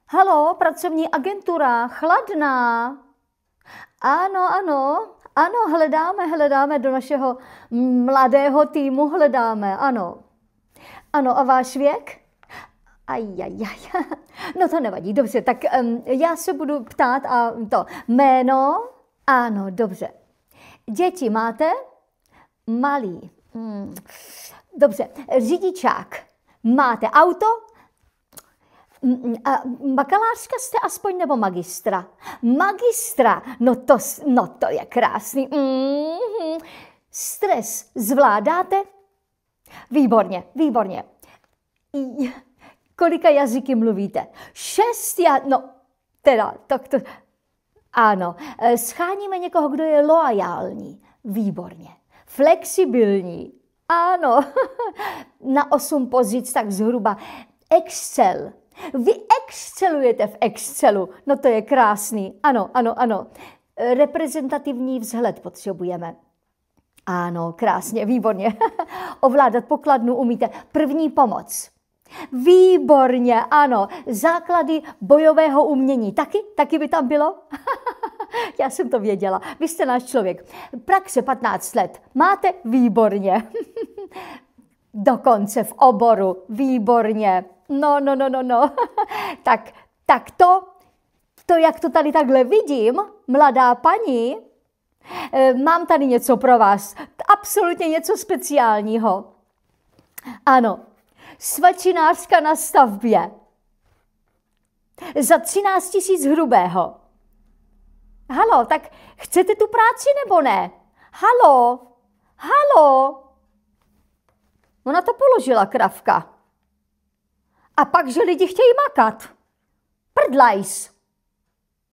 Haló, pracovní agentura, Chladná. Ano, hledáme do našeho mladého týmu, ano. Ano, a váš věk? No to nevadí, dobře, tak já se budu ptát a to jméno? Ano, dobře. Děti máte? Malý. Dobře, řidičák. Máte auto? A bakalářka jste aspoň nebo magistra? Magistra, no to je krásný. Stres zvládáte? Výborně. Kolika jazyky mluvíte? 6, tak to... Ano, scháníme někoho, kdo je loajální. Výborně. Flexibilní. Ano, na 8 pozic tak zhruba. Excel. Vy excelujete v Excelu. No to je krásný. Ano. Reprezentativní vzhled potřebujeme. Ano, krásně, výborně. Ovládat pokladnu umíte. První pomoc. Výborně, ano. Základy bojového umění. Taky by tam bylo? Já jsem to věděla. Vy jste náš člověk. Praxe 15 let. Máte? Výborně. Dokonce v oboru. Výborně. No. tak to, jak to tady takhle vidím, mladá paní, mám tady něco pro vás. Absolutně něco speciálního. Ano, svačinářka na stavbě. Za 13 000 hrubého. Halo, tak chcete tu práci nebo ne? Halo. Ona to položila, kravka. A pak, že lidi chtějí makat. Prdlajs.